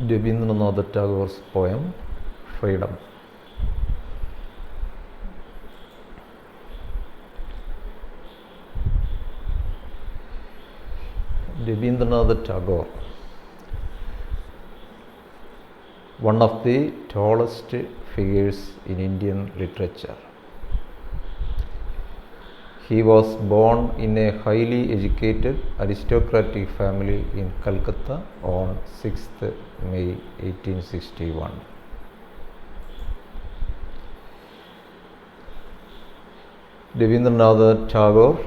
Rabindranath Tagore's poem Freedom. Rabindranath Tagore, one of the tallest figures in Indian literature. He was born in a highly educated aristocratic family in Calcutta on 6th May 1861. Rabindranath Tagore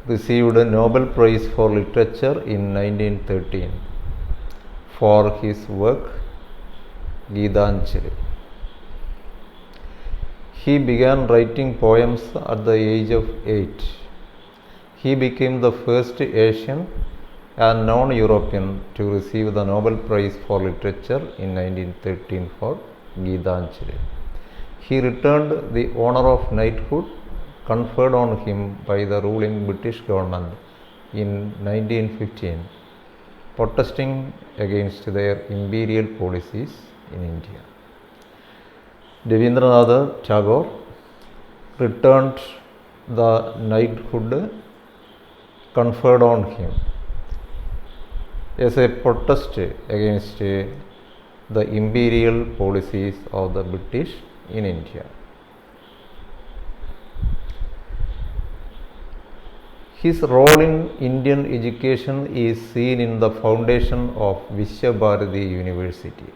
received a Nobel Prize for Literature in 1913 for his work Geetanjali. He began writing poems at the age of 8. He became the first Asian and non-European to receive the Nobel Prize for Literature in 1913 for Geetanjali. He returned the honor of knighthood conferred on him by the ruling British government in 1915, protesting against their imperial policies in India. Rabindranath Tagore returned the knighthood conferred on him as a protest against the imperial policies of the British in India. His role in Indian education is seen in the foundation of Vishwabharati University.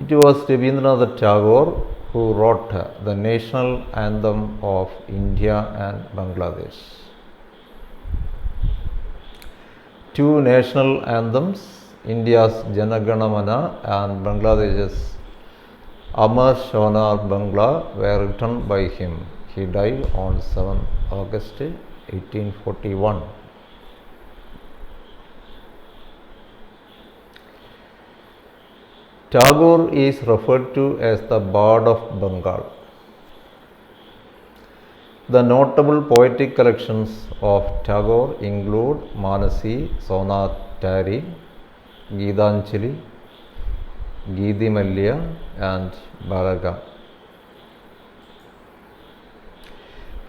It was Rabindranath Tagore who wrote the national anthem of India and Bangladesh. Two national anthems, India's Jana Gana Mana and Bangladesh's Amar Shonar Bangla, were written by him. He died on 7 August 1841. Tagore is referred to as the Bard of Bengal. The notable poetic collections of Tagore include Manasi, Sonatari, Geetanjali, Geethimalya and Balaga.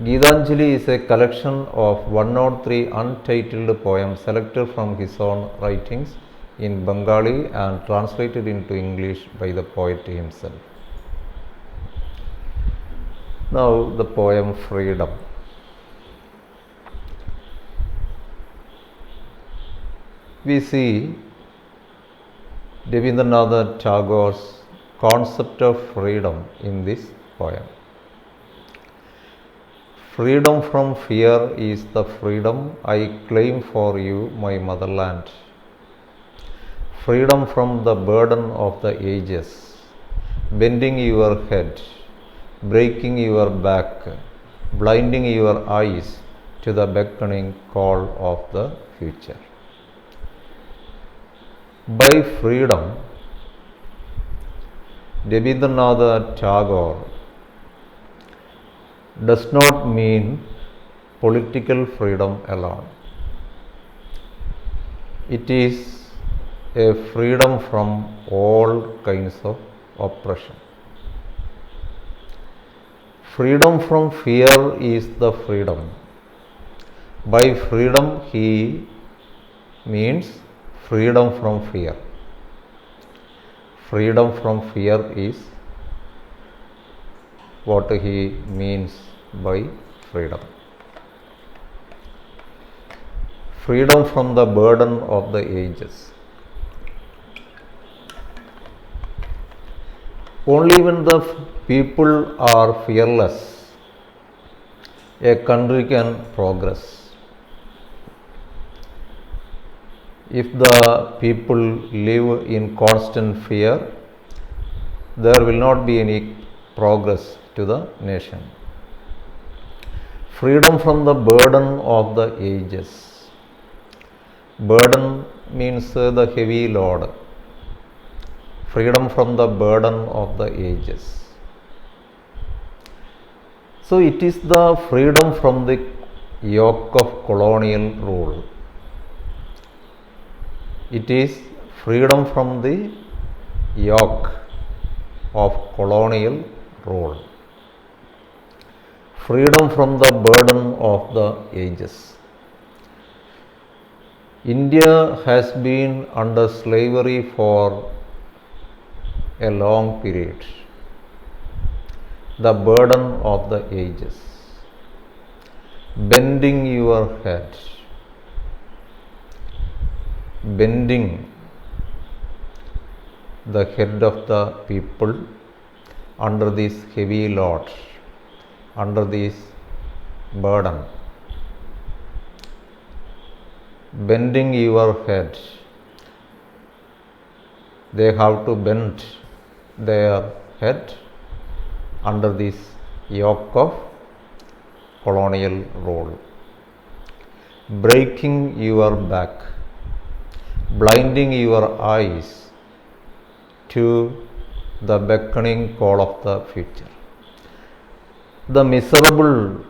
Geetanjali is a collection of 103 untitled poems selected from his own writings in Bengali and translated into English by the poet himself. Now the poem Freedom. We see Rabindranath Tagore's concept of freedom in this poem. Freedom from fear is the freedom I claim for you, my motherland. Freedom from the burden of the ages, bending your head, breaking your back, blinding your eyes to the beckoning call of the future. By freedom, Rabindranath Tagore does not mean political freedom alone. It is a freedom from all kinds of oppression. Freedom from fear is the freedom. By freedom, he means freedom from fear. Freedom from fear is what he means by freedom. Freedom from the burden of the ages. Only when the people are fearless, a country can progress. If the people live in constant fear, there will not be any progress to the nation. Freedom from the burden of the ages. Burden means the heavy load. Freedom from the burden of the ages. So it is the freedom from the yoke of colonial rule. It is freedom from the yoke of colonial rule. Freedom from the burden of the ages. India has been under slavery for a long period. The burden of the ages. Bending your head. Bending the head of the people under this heavy load, under this burden. Bending your head. They have to bend their head under this yoke of colonial rule. Breaking your back. Blinding your eyes to the beckoning call of the future. The miserable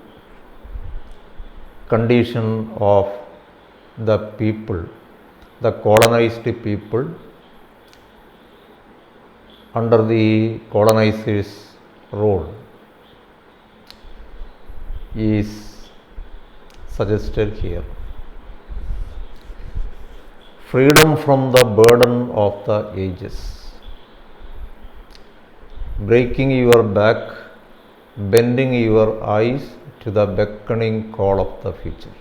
condition of the people, the colonized people, under the colonizers' rule is suggested here. Freedom from the burden of the ages. Breaking your back, bending your eyes to the beckoning call of the future.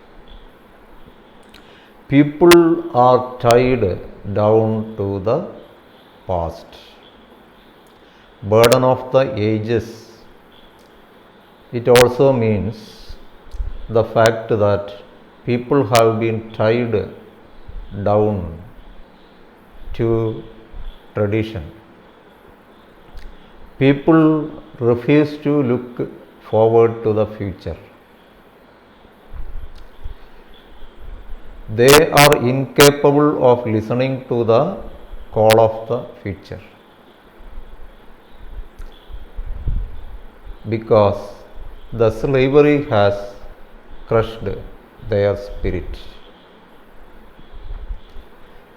People are tied down to the past. Burden of the ages. It also means the fact that people have been tied down to tradition. People refuse to look forward to the future. They are incapable of listening to the call of the future because the slavery has crushed their spirit.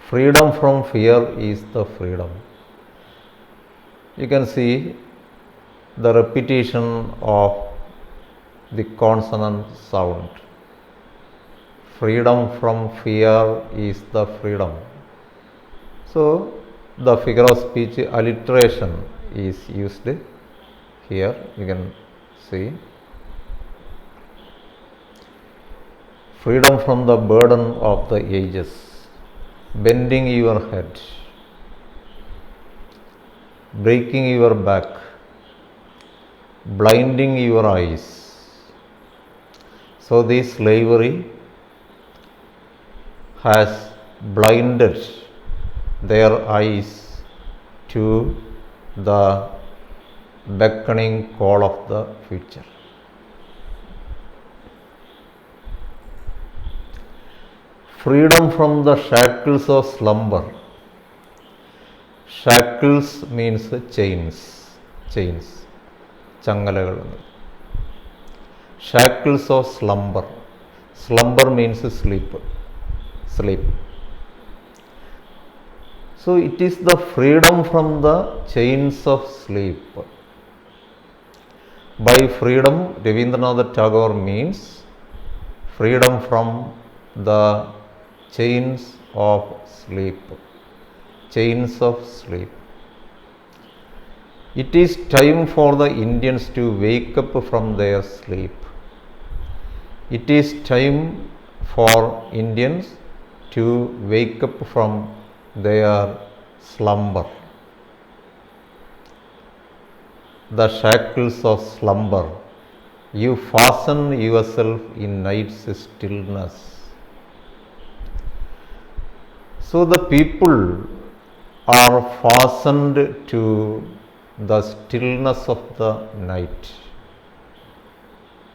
Freedom from fear is the freedom. You can see the repetition of the consonant sound. Freedom from fear is the freedom. So, the figure of speech alliteration is used here. You can see. Freedom from the burden of the ages. Bending your head. Breaking your back. Blinding your eyes. So, this slavery has blinded their eyes to the beckoning call of the future. Freedom from the shackles of slumber. Shackles means chains. Changalal. Shackles of slumber. Slumber means sleep. So it is the freedom from the chains of sleep. By freedom, Rabindranath Tagore means freedom from the chains of sleep. Chains of sleep. It is time for the Indians to wake up from their sleep. It is time for Indians to wake up from their slumber. The shackles of slumber. You fasten yourself in night's stillness. So the people are fastened to the stillness of the night.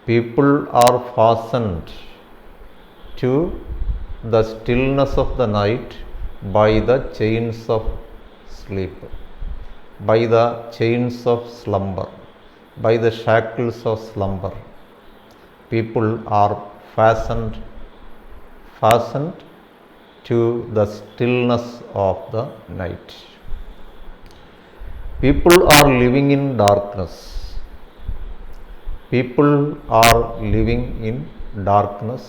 People are fastened to the stillness of the night by the chains of sleep, by the chains of slumber, by the shackles of slumber. People are fastened, fastened to the stillness of the night. People are living in darkness. People are living in darkness.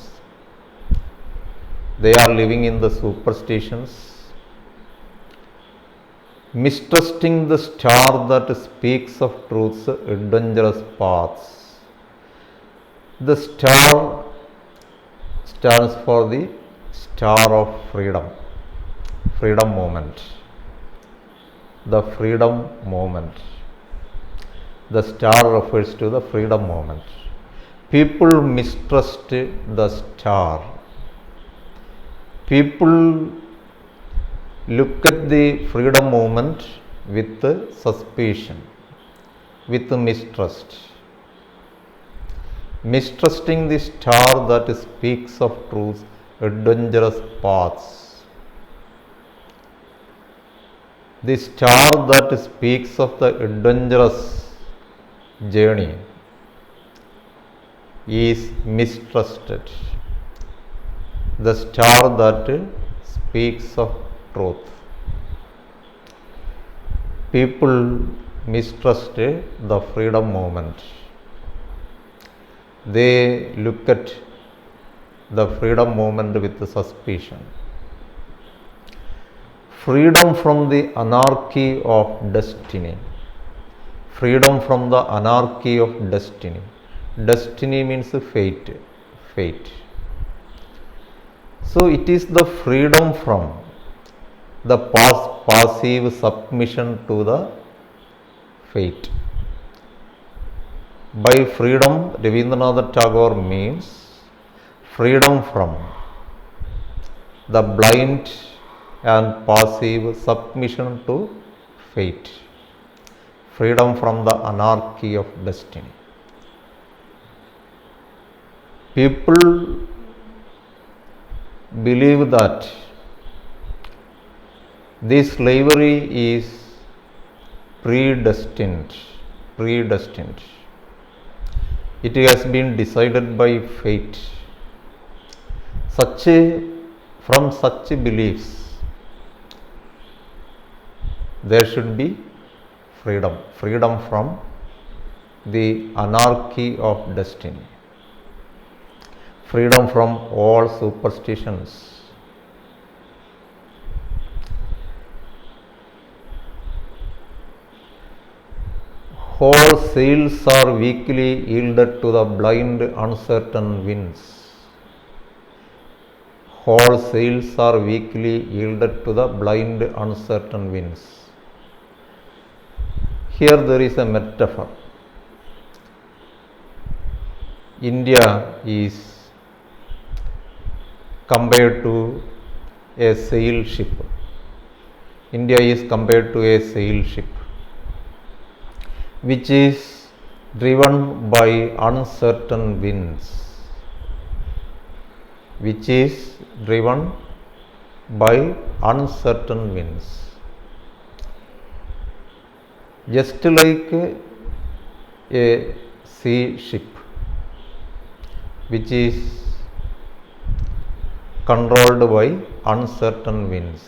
They are living in the superstitions, mistrusting the star that speaks of truth's adventurous paths. The star stands for the star of freedom, freedom movement. The freedom movement. The star refers to the freedom movement. People mistrust the star. People look at the freedom movement with suspicion, with mistrust. Mistrusting the star that speaks of truth's adventurous paths. The star that speaks of the adventurous journey is mistrusted. The star that speaks of truth. People mistrust the freedom movement. They look at the freedom movement with suspicion. Freedom from the anarchy of destiny. Freedom from the anarchy of destiny. Destiny means fate. Fate. So it is the freedom from the passive submission to the fate. By freedom, Rabindranath Tagore means freedom from the blind and passive submission to fate. Freedom from the anarchy of destiny. People believe that this slavery is predestined. Predestined. It has been decided by fate. From such beliefs, there should be freedom. Freedom from the anarchy of destiny. Freedom from all superstitions. Whole sails are weakly yielded to the blind, uncertain winds. Whole sails are weakly yielded to the blind, uncertain winds. Here there is a metaphor. India is compared to a sail ship. India is compared to a sail ship, which is driven by uncertain winds. Which is driven by uncertain winds. Just like a sea ship, which is controlled by uncertain winds,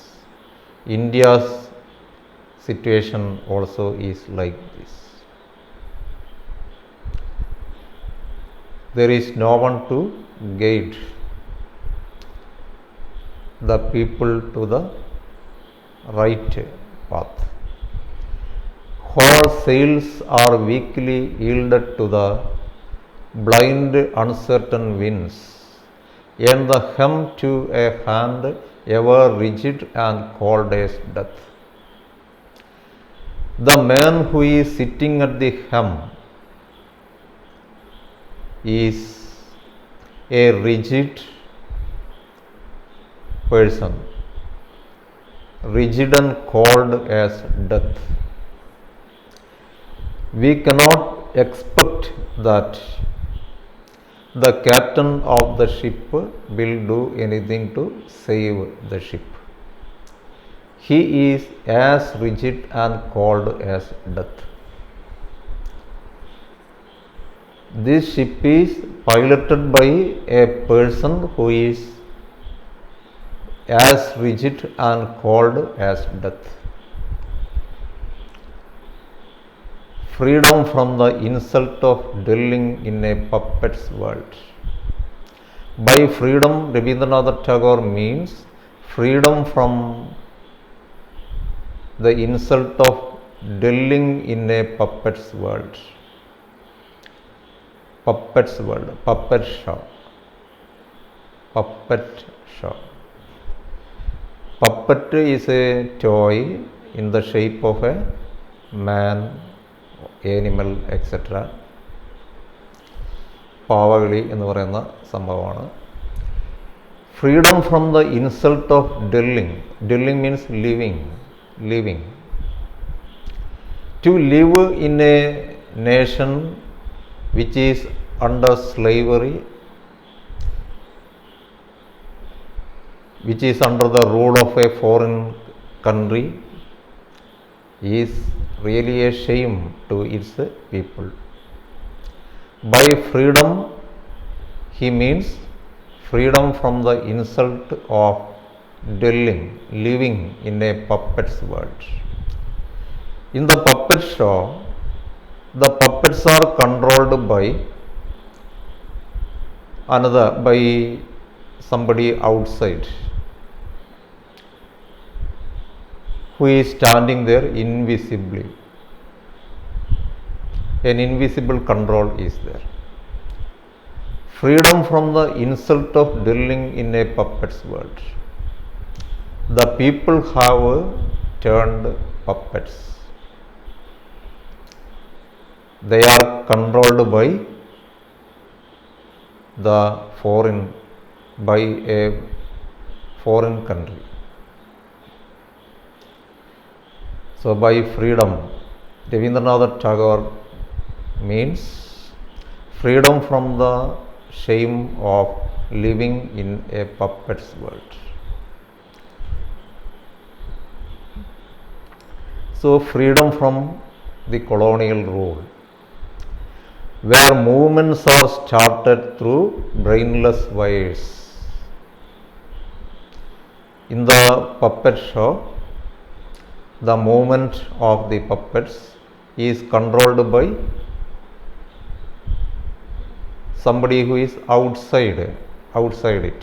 India's situation also is like this. There is no one to guide the people to the right path. Whole sails are weakly yielded to the blind, uncertain winds, and the hem to a hand ever rigid and cold as death. The man who is sitting at the helm is a rigid person, rigid and cold as death. We cannot expect that the captain of the ship will do anything to save the ship. He is as rigid and cold as death. This ship is piloted by a person who is as rigid and cold as death. Freedom from the insult of dwelling in a puppet's world. By freedom, Rabindranath Tagore means freedom from the insult of dwelling in a puppet's world. Puppet's world, puppet show. Puppet show. Puppet is a toy in the shape of a man, animal, etc. പാവകളി എന്ന് പറയുന്ന സംഭവമാണ്. Freedom from the insult of dwelling. Dwelling means living. To live in a nation which is under slavery, which is under the rule of a foreign country, is really a shame to its people. By freedom, he means freedom from the insult of dwelling, living in a puppet's world. In the puppet show, the puppets are controlled by somebody outside, who is standing there invisibly. An invisible control is there. Freedom from the insult of dwelling in a puppet's world. The people have turned puppets. They are controlled by a foreign country. So by freedom, Rabindranath Tagore means freedom from the shame of living in a puppet's world. So freedom from the colonial rule, where movements are started through brainless wires. In the puppet show, the movement of the puppets is controlled by somebody who is outside it.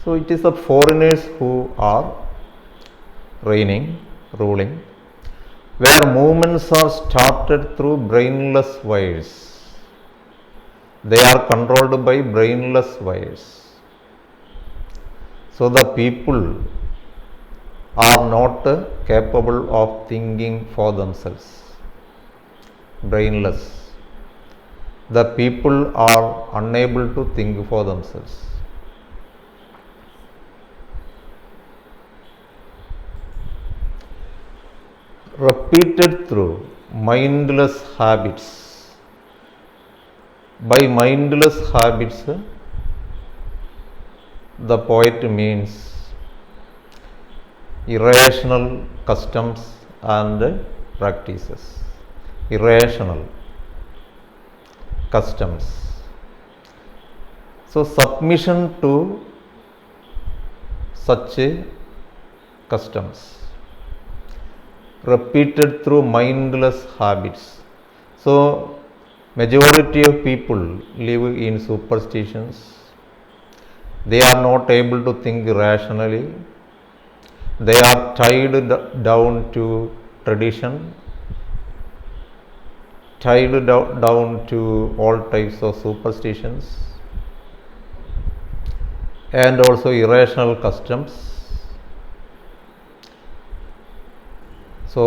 So it is the foreigners who are ruling, where movements are started through brainless wires. They are controlled by brainless wires. So the people are not capable of thinking for themselves. Brainless. The people are unable to think for themselves. Repeated through mindless habits. By mindless habits, the poet means irrational customs and practices. Irrational customs. So submission to such customs, repeated through mindless habits. So majority of people live in superstitions. They are not able to think rationally. They are tied down to tradition, tied down to all types of superstitions and also irrational customs. So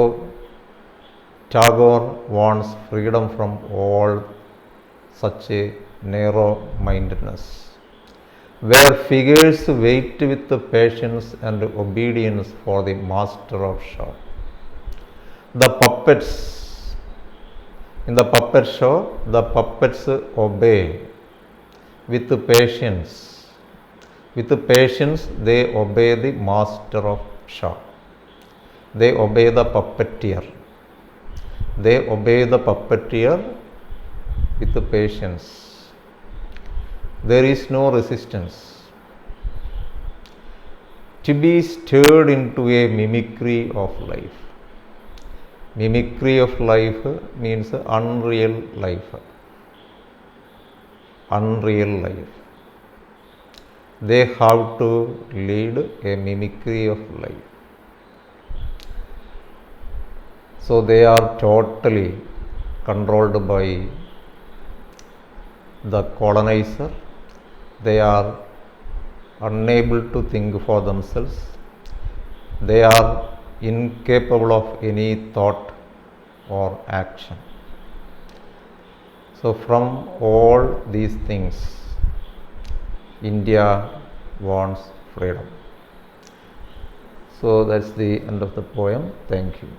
Tagore wants freedom from all such a narrow mindedness, where figures wait with patience and obedience for the master of show. The puppets, in the puppet show, the puppets obey with patience. With patience, they obey the master of show. They obey the puppeteer. They obey the puppeteer with patience. There is no resistance. To be stirred into a mimicry of life. Mimicry of life means unreal life. Unreal life. They have to lead a mimicry of life. So they are totally controlled by the colonizer. They are unable to think for themselves. They are incapable of any thought or action. So from all these things, India wants freedom. So that's the end of the poem. Thank you.